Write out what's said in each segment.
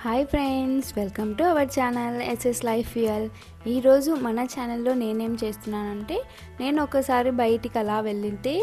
Hi friends, welcome to our channel SS life real. ఈరోజు మన ఛానల్లో నేనేం చేస్తున్నానంటే, నేను ఒకసారి బయటికి అలా వెళ్ళితే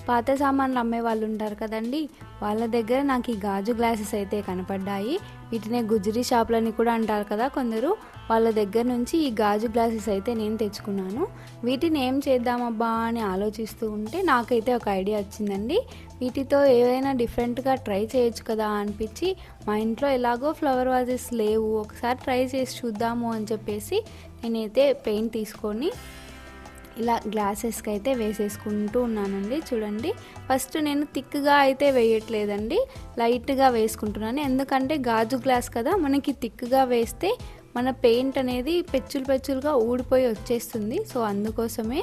పాత సామాన్లు అమ్మే వాళ్ళు ఉంటారు కదండి, వాళ్ళ దగ్గర నాకు ఈ గాజు గ్లాసెస్ అయితే కనపడ్డాయి. వీటినే గుజరీ షాప్లని కూడా అంటారు కదా కొందరు. వాళ్ళ దగ్గర నుంచి ఈ గాజు గ్లాసెస్ అయితే నేను తెచ్చుకున్నాను. వీటిని ఏం చేద్దామబ్బా అని ఆలోచిస్తూ ఉంటే నాకైతే ఒక ఐడియా వచ్చిందండి. వీటితో ఏవైనా డిఫరెంట్గా ట్రై చేయొచ్చు కదా అనిపించి, మా ఇంట్లో ఎలాగో ఫ్లవర్ వాజెస్ లేవు, ఒకసారి ట్రై చేసి చూద్దాము అని చెప్పేసి నేనైతే పెయింట్ తీసుకొని ఇలా గ్లాసెస్కి అయితే వేసేసుకుంటూ ఉన్నానండి. చూడండి, ఫస్ట్ నేను థిక్గా అయితే వేయట్లేదండి, లైట్గా వేసుకుంటున్నాను. ఎందుకంటే గాజు గ్లాస్ కదా, మనకి థిక్గా వేస్తే మన పెయింట్ అనేది పెచ్చులుగా ఊడిపోయి వచ్చేస్తుంది. సో అందుకోసమే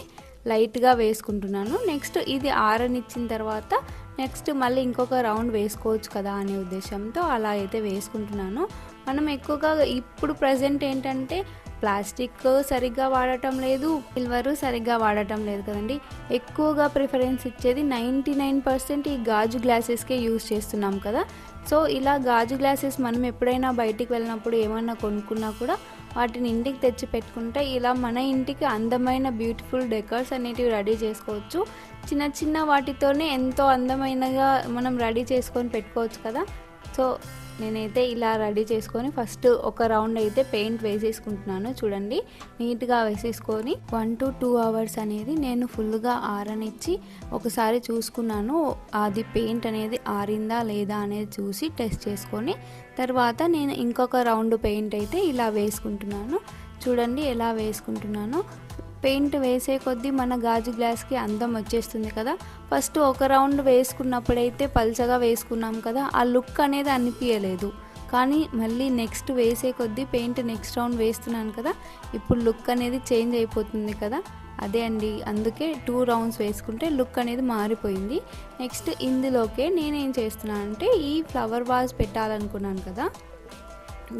లైట్గా వేసుకుంటున్నాను. నెక్స్ట్ ఇది ఆరనిచ్చిన తర్వాత నెక్స్ట్ మళ్ళీ ఇంకొక రౌండ్ వేసుకోవచ్చు కదా అనే ఉద్దేశంతో అలా అయితే వేసుకుంటున్నాను. మనం ఎక్కువగా ఇప్పుడు ప్రజెంట్ ఏంటంటే ప్లాస్టిక్ సరిగ్గా వాడటం లేదు, సిల్వరు సరిగ్గా వాడటం లేదు కదండి. ఎక్కువగా ప్రిఫరెన్స్ ఇచ్చేది 99% ఈ గాజు గ్లాసెస్కే యూజ్ చేస్తున్నాం కదా. సో ఇలా గాజు గ్లాసెస్ మనం ఎప్పుడైనా బయటికి వెళ్ళినప్పుడు ఏమన్నా కొనుక్కున్నా కూడా వాటిని ఇంటికి తెచ్చి పెట్టుకుంటే ఇలా మన ఇంటికి అందమైన బ్యూటిఫుల్ డెకర్స్ అనేటివి రెడీ చేసుకోవచ్చు. చిన్న చిన్న వాటితోనే ఎంతో అందమైనగా మనం రెడీ చేసుకొని పెట్టుకోవచ్చు కదా. సో నేనైతే ఇలా రెడీ చేసుకొని ఫస్ట్ ఒక రౌండ్ అయితే పెయింట్ వేసేసుకుంటున్నాను. చూడండి, నీట్గా వేసేసుకొని 1 to 2 hours అనేది నేను ఫుల్గా ఆరనిచ్చి ఒకసారి చూసుకున్నాను. అది పెయింట్ అనేది ఆరిందా లేదా అనేది చూసి టెస్ట్ చేసుకొని తర్వాత నేను ఇంకొక రౌండ్ పెయింట్ అయితే ఇలా వేసుకుంటున్నాను. చూడండి ఎలా వేసుకుంటున్నాను. పెయింట్ వేసే కొద్దీ మన గాజు గ్లాస్కి అందం వచ్చేస్తుంది కదా. ఫస్ట్ ఒక రౌండ్ వేసుకున్నప్పుడైతే పల్చగా వేసుకున్నాం కదా, ఆ లుక్ అనేది అనిపించలేదు. కానీ మళ్ళీ నెక్స్ట్ వేసే కొద్దీ పెయింట్ నెక్స్ట్ రౌండ్ వేస్తున్నాను కదా, ఇప్పుడు లుక్ అనేది చేంజ్ అయిపోతుంది కదా. అదే అండి, అందుకే 2 rounds వేసుకుంటే లుక్ అనేది మారిపోయింది. నెక్స్ట్ ఇందులోకే నేనేం చేస్తున్నానంటే, ఈ ఫ్లవర్ వాజ్ పెట్టాలనుకున్నాను కదా,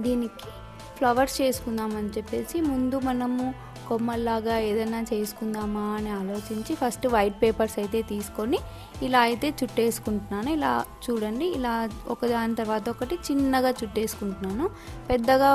దీనికి ఫ్లవర్స్ చేసుకుందామని చెప్పేసి ముందు మనము కొమ్మల్లాగా ఏదైనా చేసుకుందామా అని ఆలోచించి ఫస్ట్ వైట్ పేపర్స్ అయితే తీసుకొని ఇలా అయితే చుట్టేసుకుంటున్నాను. ఇలా చూడండి, ఇలా ఒకదాని తర్వాత ఒకటి చిన్నగా చుట్టేసుకుంటున్నాను. పెద్దగా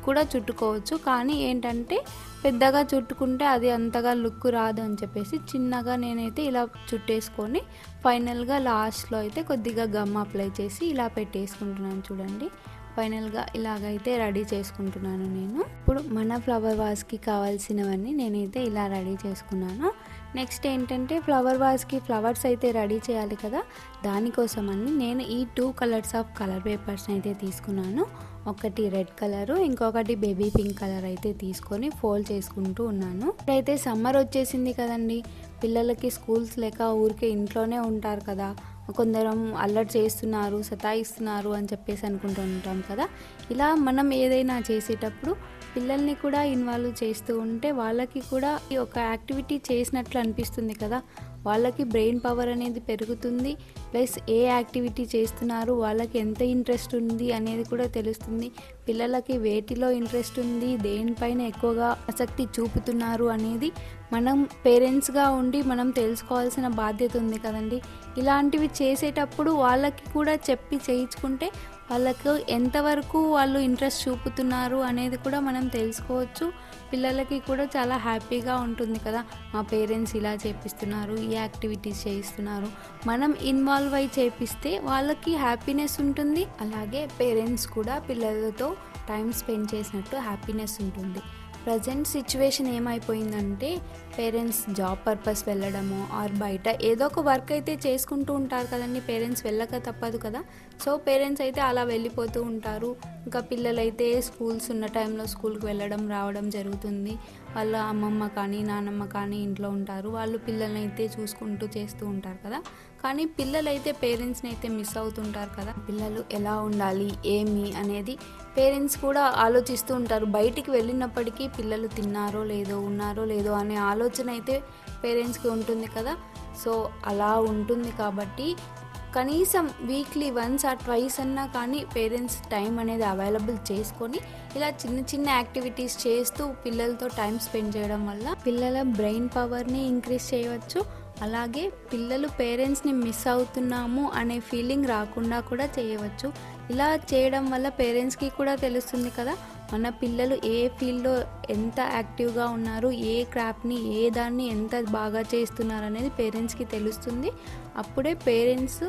కూడా చుట్టుకోవచ్చు, కానీ ఏంటంటే పెద్దగా చుట్టుకుంటే అది అంతగా లుక్ రాదు అని చెప్పేసి చిన్నగా నేనైతే ఇలా చుట్టేసుకొని ఫైనల్గా లాస్ట్లో అయితే కొద్దిగా గమ్ అప్లై చేసి ఇలా పెట్టేసుకుంటున్నాను. చూడండి, ఫైనల్గా ఇలాగైతే రెడీ చేసుకుంటున్నాను నేను. ఇప్పుడు మన ఫ్లవర్ వాజ్కి కావాల్సినవన్నీ నేనైతే ఇలా రెడీ చేసుకున్నాను. నెక్స్ట్ ఏంటంటే ఫ్లవర్ వాజ్కి ఫ్లవర్స్ అయితే రెడీ చేయాలి కదా, దానికోసమని నేను ఈ 2 కలర్స్ ఆఫ్ కలర్ పేపర్స్ని అయితే తీసుకున్నాను. ఒకటి రెడ్ కలరు, ఇంకొకటి బేబీ పింక్ కలర్ అయితే తీసుకొని ఫోల్డ్ చేసుకుంటూ ఉన్నాను. ఇప్పుడైతే సమ్మర్ వచ్చేసింది కదండి, పిల్లలకి స్కూల్స్ లేక ఊరికే ఇంట్లోనే ఉంటారు కదా, కొందరం అల్లరి చేస్తున్నారు, సతాయిస్తున్నారు అని చెప్పేసి అనుకుంటూ ఉంటాం కదా. ఇలా మనం ఏదైనా చేసేటప్పుడు పిల్లల్ని కూడా ఇన్వాల్వ్ చేస్తూ ఉంటే వాళ్ళకి కూడా ఈ ఒక యాక్టివిటీ చేసినట్లు అనిపిస్తుంది కదా. వాళ్ళకి బ్రెయిన్ పవర్ అనేది పెరుగుతుంది, ప్లస్ ఏ యాక్టివిటీ చేస్తున్నారు, వాళ్ళకి ఎంత ఇంట్రెస్ట్ ఉంది అనేది కూడా తెలుస్తుంది. పిల్లలకి వేటిలో ఇంట్రెస్ట్ ఉంది, దేనిపైన ఎక్కువగా ఆసక్తి చూపుతున్నారు అనేది మనం పేరెంట్స్గా ఉండి మనం తెలుసుకోవాల్సిన బాధ్యత ఉంది కదండి. ఇలాంటివి చేసేటప్పుడు వాళ్ళకి కూడా చెప్పి చేయించుకుంటే వాళ్ళకు ఎంతవరకు వాళ్ళు ఇంట్రెస్ట్ చూపుతున్నారు అనేది కూడా మనం తెలుసుకోవచ్చు. పిల్లలకి కూడా చాలా హ్యాపీగా ఉంటుంది కదా, మా పేరెంట్స్ ఇలా చేపిస్తున్నారు, ఈ యాక్టివిటీస్ చేయిస్తున్నారు, మనం ఇన్వాల్వ్ అయి చేపిస్తే వాళ్ళకి హ్యాపీనెస్ ఉంటుంది. అలాగే పేరెంట్స్ కూడా పిల్లలతో టైం స్పెండ్ చేసినట్టు హ్యాపీనెస్ ఉంటుంది. ప్రజెంట్ సిచ్యువేషన్ ఏమైపోయిందంటే పేరెంట్స్ జాబ్ పర్పస్ వెళ్ళడము ఆర్ బయట ఏదో ఒక వర్క్ అయితే చేసుకుంటూ ఉంటారు కదండి, పేరెంట్స్ వెళ్ళక తప్పదు కదా. సో పేరెంట్స్ అయితే అలా వెళ్ళిపోతూ ఉంటారు. ఇంకా పిల్లలైతే స్కూల్స్ ఉన్న టైంలో స్కూల్కి వెళ్ళడం రావడం జరుగుతుంది. వాళ్ళ అమ్మమ్మ కానీ నాన్నమ్మ కానీ ఇంట్లో ఉంటారు, వాళ్ళు పిల్లల్ని అయితే చూసుకుంటూ చేస్తూ ఉంటారు కదా. కానీ పిల్లలైతే పేరెంట్స్ని అయితే మిస్ అవుతుంటారు కదా. పిల్లలు ఎలా ఉండాలి ఏమి అనేది పేరెంట్స్ కూడా ఆలోచిస్తూ ఉంటారు. బయటికి వెళ్ళినప్పటికీ పిల్లలు తిన్నారో లేదో, ఉన్నారో లేదో అనే ఆలోచన అయితే పేరెంట్స్కి ఉంటుంది కదా. సో అలా ఉంటుంది కాబట్టి కనీసం వీక్లీ 1 or 2 అన్నా కానీ పేరెంట్స్ టైం అనేది అవైలబుల్ చేసుకొని ఇలా చిన్న చిన్న యాక్టివిటీస్ చేస్తూ పిల్లలతో టైం స్పెండ్ చేయడం వల్ల పిల్లల బ్రెయిన్ పవర్ని ఇంక్రీజ్ చేయవచ్చు. అలాగే పిల్లలు పేరెంట్స్ని మిస్ అవుతున్నాము అనే ఫీలింగ్ రాకుండా కూడా చేయవచ్చు. ఇలా చేయడం వల్ల పేరెంట్స్కి కూడా తెలుస్తుంది కదా, మన పిల్లలు ఏ ఫీల్డ్లో ఎంత యాక్టివ్గా ఉన్నారు, ఏ క్రాఫ్ట్ని ఏ దాన్ని ఎంత బాగా చేస్తున్నారు అనేది పేరెంట్స్కి తెలుస్తుంది. అప్పుడే పేరెంట్స్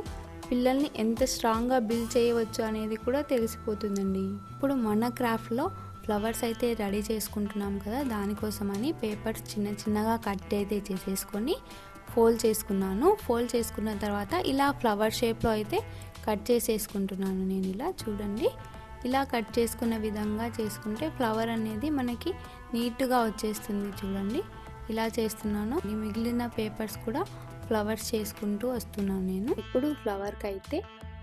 పిల్లల్ని ఎంత స్ట్రాంగ్గా బిల్డ్ చేయవచ్చు అనేది కూడా తెలిసిపోతుందండి. ఇప్పుడు మన క్రాఫ్ట్లో ఫ్లవర్స్ అయితే రెడీ చేసుకుంటున్నాం కదా, దానికోసమని పేపర్స్ చిన్న చిన్నగా కట్ అయితే చేసేసుకొని ఫోల్డ్ చేసుకున్నాను. ఫోల్డ్ చేసుకున్న తర్వాత ఇలా ఫ్లవర్ షేప్లో అయితే కట్ చేసేసుకుంటున్నాను నేను. ఇలా చూడండి, ఇలా కట్ చేసుకున్న విధంగా చేసుకుంటే ఫ్లవర్ అనేది మనకి నీట్గా వచ్చేస్తుంది. చూడండి, ఇలా చేస్తున్నాను. మిగిలిన పేపర్స్ కూడా ఫ్లవర్స్ చేసుకుంటూ వస్తున్నాను నేను. ఇప్పుడు ఫ్లవర్కి అయితే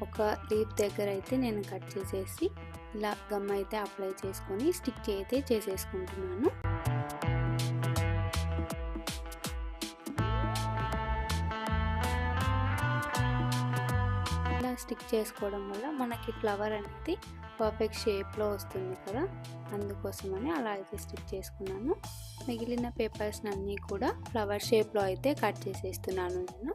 ఒక లీఫ్ దగ్గర అయితే నేను కట్ చేసేసి ఇలా గమ్ అయితే అప్లై చేసుకొని స్టిక్ అయితే చేసేసుకుంటున్నాను. ఇలా స్టిక్ చేసుకోవడం వల్ల మనకి ఫ్లవర్ అనేది పర్ఫెక్ట్ షేప్లో వస్తుంది కదా, అందుకోసమని అలా అయితే స్టిక్ చేసుకున్నాను. మిగిలిన పేపర్స్ అన్నీ కూడా ఫ్లవర్ షేప్లో అయితే కట్ చేసేస్తున్నాను నేను.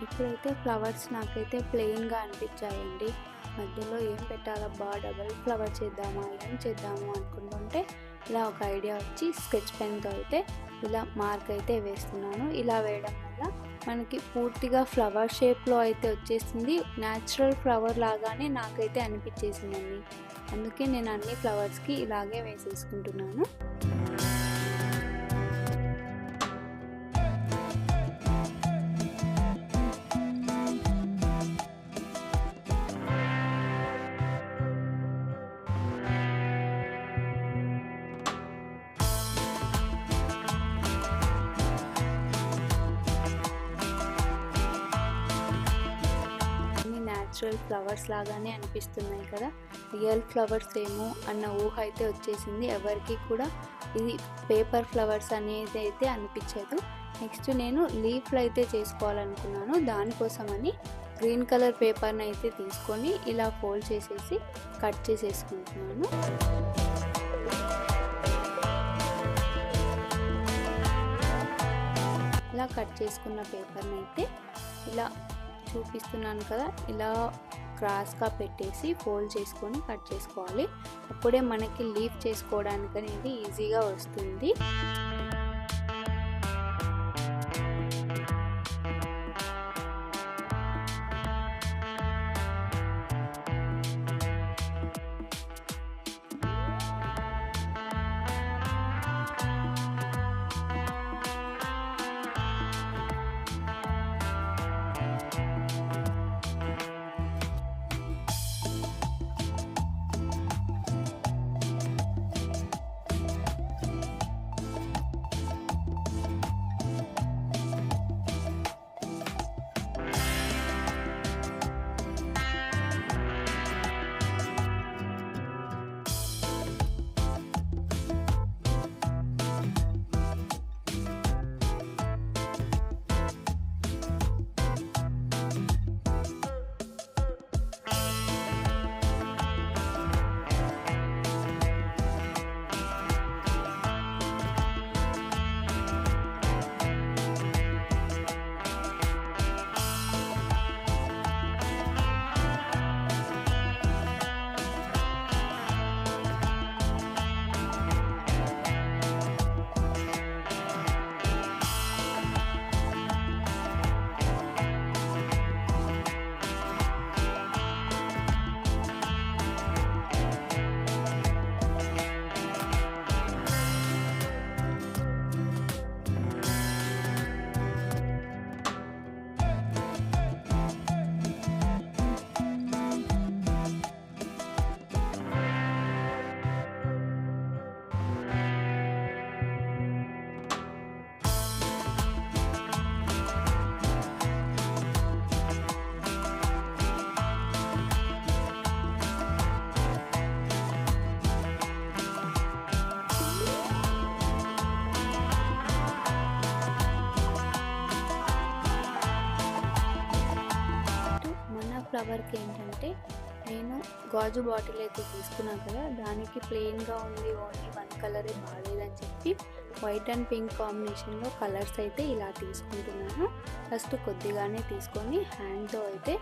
ఇప్పుడైతే ఫ్లవర్స్ నాకైతే ప్లెయిన్గా అనిపించాయండి. మధ్యలో ఏం పెట్టాలబ్బా, డబల్ ఫ్లవర్ చేద్దామా, ఏం చేద్దాము అనుకుంటుంటే ఇలా ఒక ఐడియా వచ్చి స్కెచ్ పెన్తో అయితే ఇలా మార్క్ అయితే వేస్తున్నాను. ఇలా వేయడం వల్ల మనకి పూర్తిగా ఫ్లవర్ షేప్లో అయితే వచ్చేసింది. న్యాచురల్ ఫ్లవర్ లాగానే నాకైతే అనిపించేసిందండి. అందుకే నేను అన్ని ఫ్లవర్స్కి ఇలాగే వేసేసుకుంటున్నాను. న్యాచురల్ ఫ్లవర్స్ లాగానే అనిపిస్తున్నాయి కదా, రియల్ ఫ్లవర్స్ ఏమో అన్న ఊహ అయితే వచ్చేసింది. ఎవరికి కూడా ఇది పేపర్ ఫ్లవర్స్ అనేది అయితే అనిపించదు. నెక్స్ట్ నేను లీఫ్లు అయితే చేసుకోవాలనుకున్నాను. దానికోసమని గ్రీన్ కలర్ పేపర్ని అయితే తీసుకొని ఇలా ఫోల్డ్ చేసేసి కట్ చేసేసుకుంటున్నాను. ఇలా కట్ చేసుకున్న పేపర్ని అయితే ఇలా చూపిస్తున్నాను కదా, ఇలా క్రాస్గా పెట్టేసి ఫోల్డ్ చేసుకొని కట్ చేసుకోవాలి. అప్పుడే మనకి లీఫ్ చేసుకోవడానికి అనేది ఈజీగా వస్తుంది. ఫ్లవర్కి ఏంటంటే నేను గాజు బాటిల్ అయితే తీసుకున్నాను కదా, దానికి ప్లెయిన్గా ఉంది, ఓన్లీ వన్ కలరే బాగాలేదని చెప్పి వైట్ అండ్ పింక్ కాంబినేషన్లో కలర్స్ అయితే ఇలా తీసుకుంటున్నాను. ఫస్ట్ కొద్దిగానే తీసుకొని హ్యాండ్తో అయితే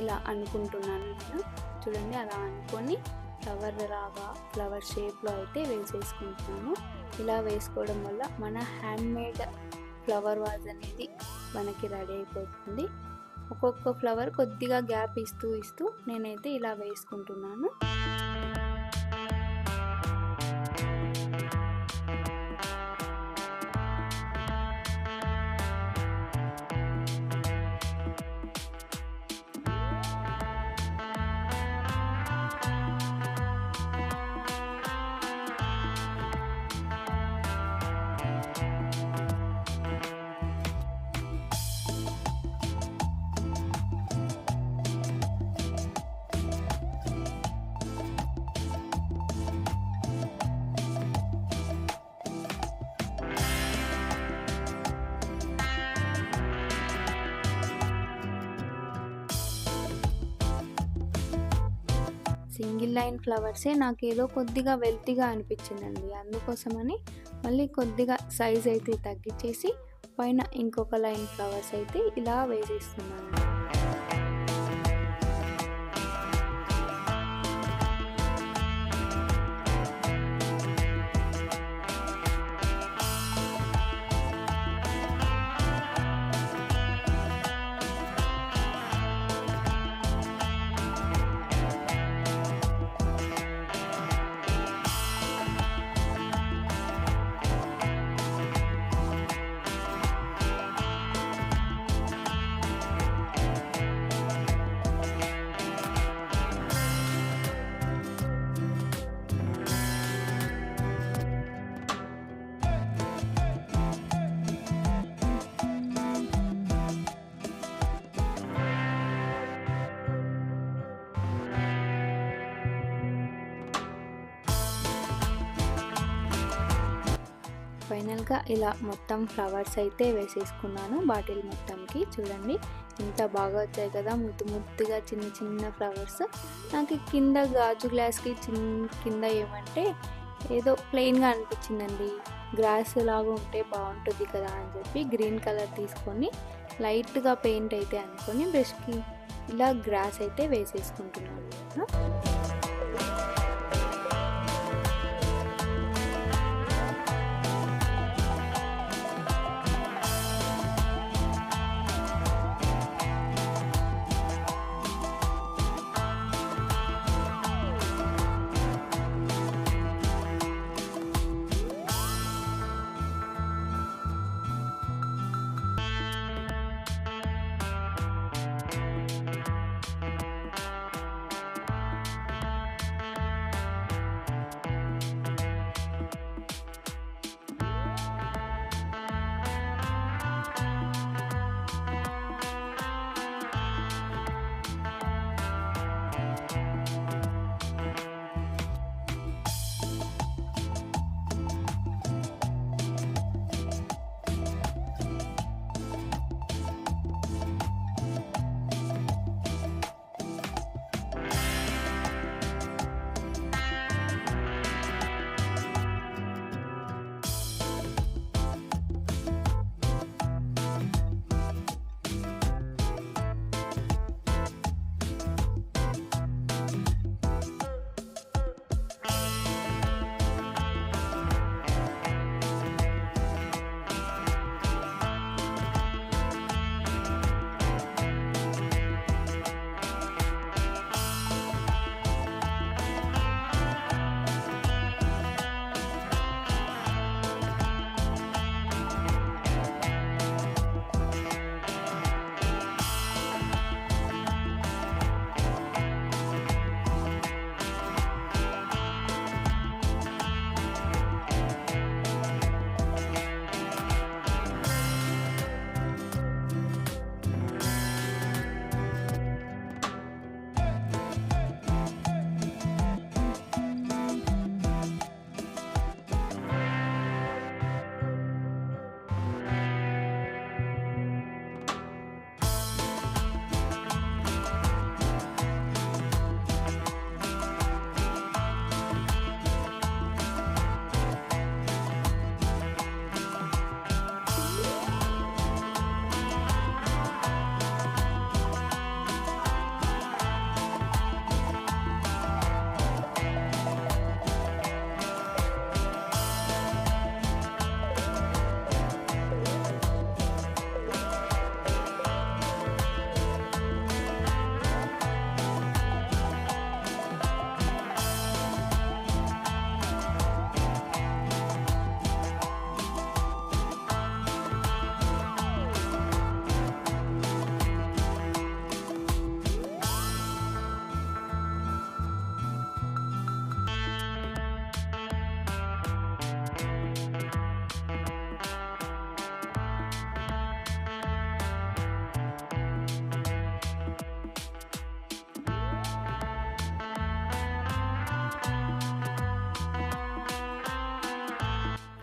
ఇలా అనుకుంటున్నాను నేను. చూడండి, అలా అనుకొని ఫ్లవర్ షేప్లో అయితే వేసేసుకుంటున్నాను. ఇలా వేసుకోవడం వల్ల మన హ్యాండ్మేడ్ ఫ్లవర్ వాజ్ అనేది మనకి రెడీ అయిపోతుంది. ఒక్కొక్క ఫ్లవర్ కొద్దిగా గ్యాప్ ఇస్తూ నేనైతే ఇలా వేసుకుంటున్నాను. సింగిల్ లైన్ ఫ్లవర్సే నాకేదో కొద్దిగా వెల్తీగా అనిపించిందండి. అందుకోసమని మళ్ళీ కొద్దిగా సైజ్ అయితే తగ్గించేసి పైన ఇంకొక లైన్ ఫ్లవర్స్ అయితే ఇలా వేసేస్తున్నాను. ఫైనల్గా ఇలా మొత్తం ఫ్లవర్స్ అయితే వేసేసుకున్నాను బాటిల్ మొత్తంకి. చూడండి ఎంత బాగా వచ్చాయి కదా, ముద్దుగా చిన్న చిన్న ఫ్లవర్స్. నాకు కింద గాజు గ్లాస్కి కింద ఏమంటే ఏదో ప్లెయిన్గా అనిపించిందండి. గ్రాస్ లాగా ఉంటే బాగుంటుంది కదా అని చెప్పి గ్రీన్ కలర్ తీసుకొని లైట్గా పెయింట్ అయితే అనుకొని బ్రష్కి ఇలా గ్రాస్ అయితే వేసేసుకుంటున్నాను.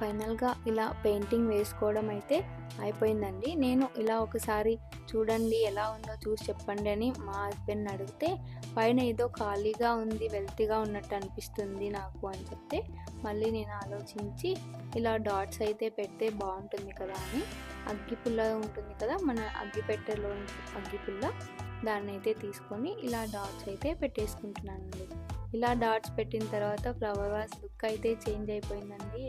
ఫైనల్‌గా ఇలా పెయింటింగ్ వేసుకోవడం అయితే అయిపోయిందండి. నేను ఇలా ఒకసారి చూడండి ఎలా ఉందో చూసి చెప్పండి అని మా హస్బెండ్‌ని అడిగితే, పైన ఏదో ఖాళీగా ఉంది, వెల్తీగా ఉన్నట్టు అనిపిస్తుంది నాకు అని చెప్తే, మళ్ళీ నేను ఆలోచించి ఇలా డాట్స్ అయితే పెడితే బావుంటుంది కదా అని అగ్గిపుల్ల ఉంటుంది కదా! మన అగ్గిపెట్టెలో అగ్గిపుల్ల దాన్నైతే తీసుకొని ఇలా డాట్స్ అయితే పెట్టేసుకుంటున్నానండి. ఇలా డాట్స్ పెట్టిన తర్వాత ఫ్లవర్ వాస్ లుక్ అయితే చేంజ్ అయిపోయిందండి.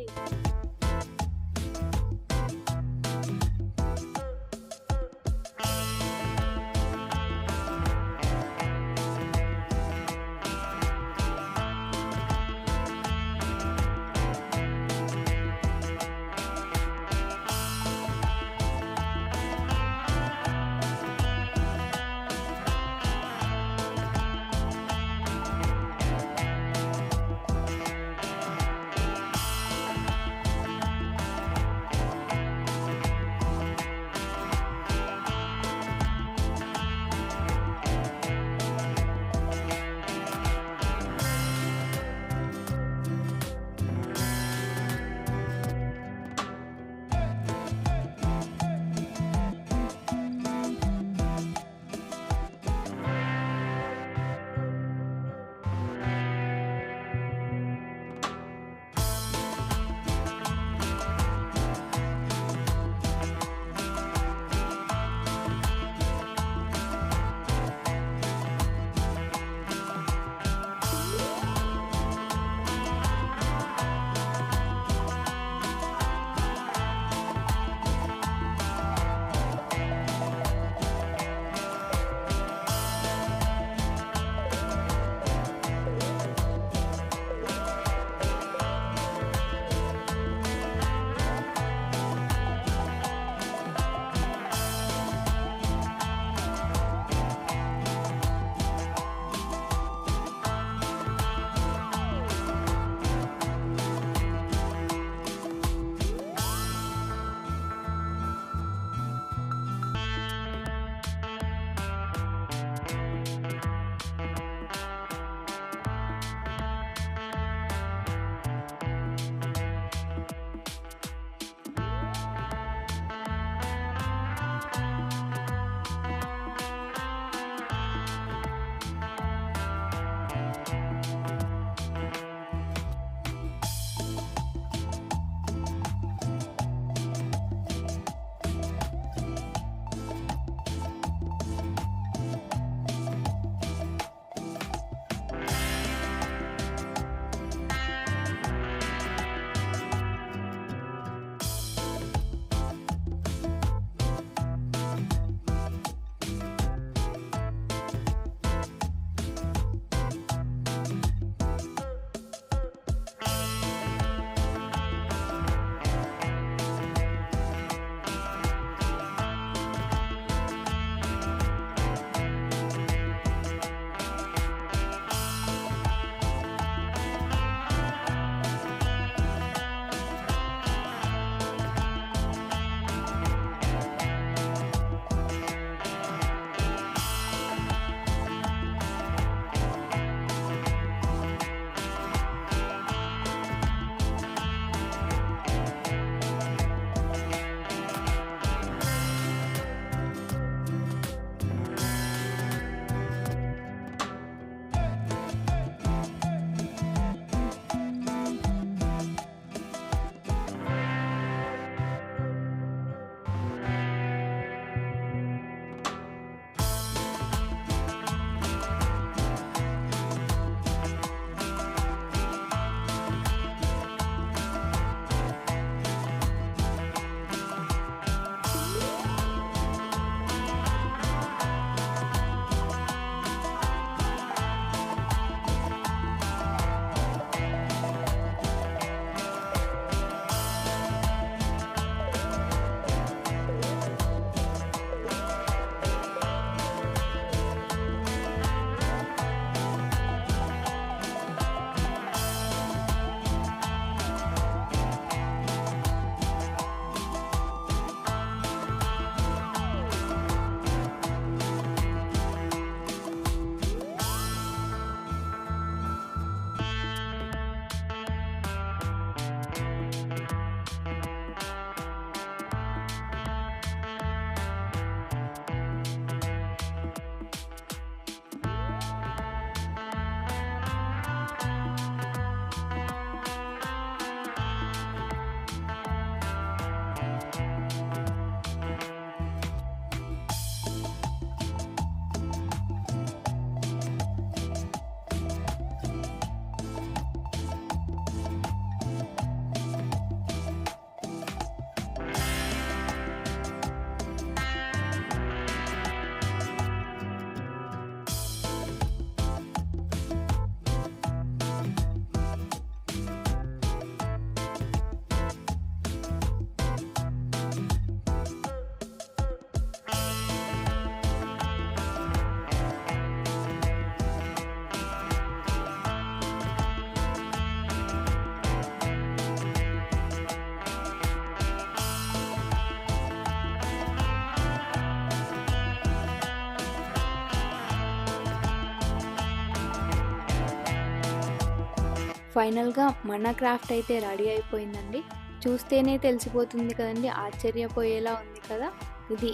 ఫైనల్గా మన క్రాఫ్ట్ అయితే రెడీ అయిపోయిందండి. చూస్తేనే తెలిసిపోతుంది కదండి, ఆశ్చర్యపోయేలా ఉంది కదా. ఇది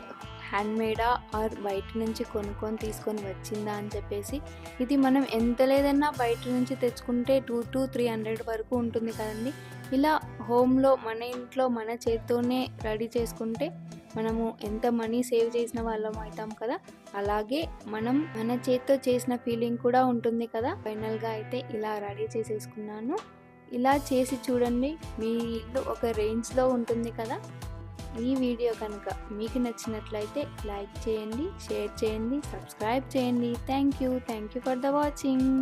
హ్యాండ్మేడా ఆర్ బయట నుంచి కొనుక్కొని తీసుకొని వచ్చిందా అని చెప్పేసి. ఇది మనం ఎంత లేదన్నా బయట నుంచి తెచ్చుకుంటే 2 to 300 వరకు ఉంటుంది కదండి. ఇలా హోమ్లో మన ఇంట్లో మన చేత్తోనే రెడీ చేసుకుంటే మనము ఎంత మనీ సేవ్ చేసిన వాళ్ళం అవుతాం కదా. అలాగే మనం మన చేత్తో చేసిన ఫీలింగ్ కూడా ఉంటుంది కదా. ఫైనల్గా అయితే ఇలా రెడీ చేసేసుకున్నాను. ఇలా చేసి చూడండి, మీ ఇల్లు ఒక రేంజ్లో ఉంటుంది కదా. ఈ వీడియో కనుక మీకు నచ్చినట్లయితే లైక్ చేయండి, షేర్ చేయండి, సబ్స్క్రైబ్ చేయండి. Thank you for the watching.